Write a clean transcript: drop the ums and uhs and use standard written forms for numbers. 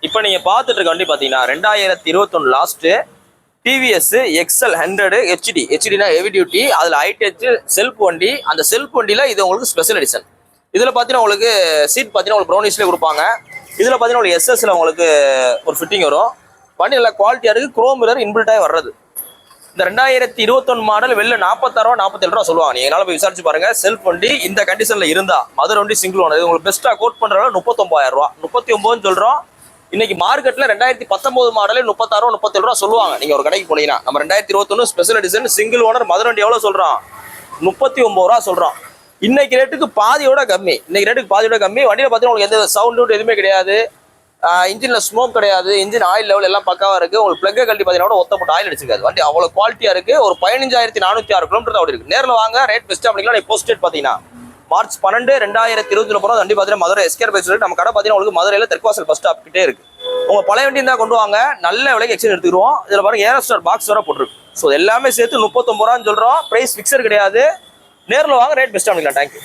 இப்போ நீங்கள் பார்த்துட்டு இருக்க வண்டி பார்த்தீங்கன்னா 2021 லாஸ்ட்டு டிவிஎஸ் எக்ஸல் 100 ஹெச்டினா ஹெவி டியூட்டி. அதில் ஹைடெச் செல்ஃப் வண்டி. அந்த செல்ஃப் வண்டியில் இது உங்களுக்கு ஸ்பெஷல் எடிஷன். இதில் பார்த்தீங்கன்னா உங்களுக்கு சீட் பார்த்தீங்கன்னா உங்களுக்கு ப்ரௌனிஷ்லேயே கொடுப்பாங்க. இதில் பார்த்தீங்கன்னா உங்களுக்கு எஸ்எஸ்ல உங்களுக்கு ஒரு ஃபிட்டிங் வரும். வண்டி நல்லா குவாலிட்டியாக இருக்குது. குரோம் மிரர் இன்பில்ட்டாக வர்றது. இந்த 2021 மாடல் வெளில 46 ரூபா 47 ரூபா சொல்லுவாங்க. நீங்க என்னால போய் விசாரிச்சு பாருங்க. செல்ஃப் வண்டி இந்த கண்டிஷன்ல இருந்தா மதுரை வண்டி சிங்கிள் ஓனர் உங்களுக்கு பெஸ்ட்டா கோட் பண்ற 39,000 ரூபா 39 சொல்றோம். இன்னைக்கு மார்க்கெட்ல 2019 மாடலே 36 ரூபா 37 ரூபா சொல்லுவாங்க. நீங்க ஒரு கடைக்கு போனீங்கன்னா நம்ம 2021 special edition single owner Madurai வண்டி எவ்வளவு சொல்றோம்? 39 ரூபா சொல்றோம். இன்னைக்கு ரேட்டுக்கு பாதியோட கம்மி. வண்டியில பார்த்தீங்கன்னா உங்களுக்கு எந்த சவுண்ட் எதுவுமே கிடையாது. இன்ஜின்ல ஸ்மோக் கிடையாது. இன்ஜின் ஆயில் லெவல் எல்லாம் பக்காவா இருக்கு. உங்களுக்கு பிளக் கழட்டி பார்த்தீங்கன்னா ஒத்த போட்டு ஆயில் அடிச்சிருக்காது. வண்டி அவ்வளவு குவாலிட்டியா இருக்கு. ஒரு 15,406 கிலோமீட்டர் தான் இருக்கு. நேரில் வாங்க ரேட் பெஸ்ட் அப்படிங்களா. போஸ்ட் டேட் பார்த்தீங்கன்னா மார்ச் 12 2020 போற வண்டி பார்த்தீங்கன்னா மதுரை எஸ்கேர் பைக்ஸ் இருக்கு. நம்ம கடை பார்த்தீங்கன்னா உங்களுக்கு மதுரையில தெற்குவாசல் பஸ் ஸ்டாப் கிட்டே இருக்கு. உங்க பழைய வண்டி இருந்தா கொண்டு வாங்க, நல்ல விலைக்கு எக்ஸ்சேஞ்ச் எடுத்துக்கிறோம். இதுல பாருங்க ஏரோஸ்டார் பாக்ஸ் வர போட்டுருக்கு. ஸோ எல்லாமே சேர்த்து 39 ரூபான்னு சொல்றோம். பிரைஸ் பிக்சர் கிடையாது. நேரில் வாங்க ரேட் பெஸ்ட் அப்படிங்களா. தேங்க்யூ.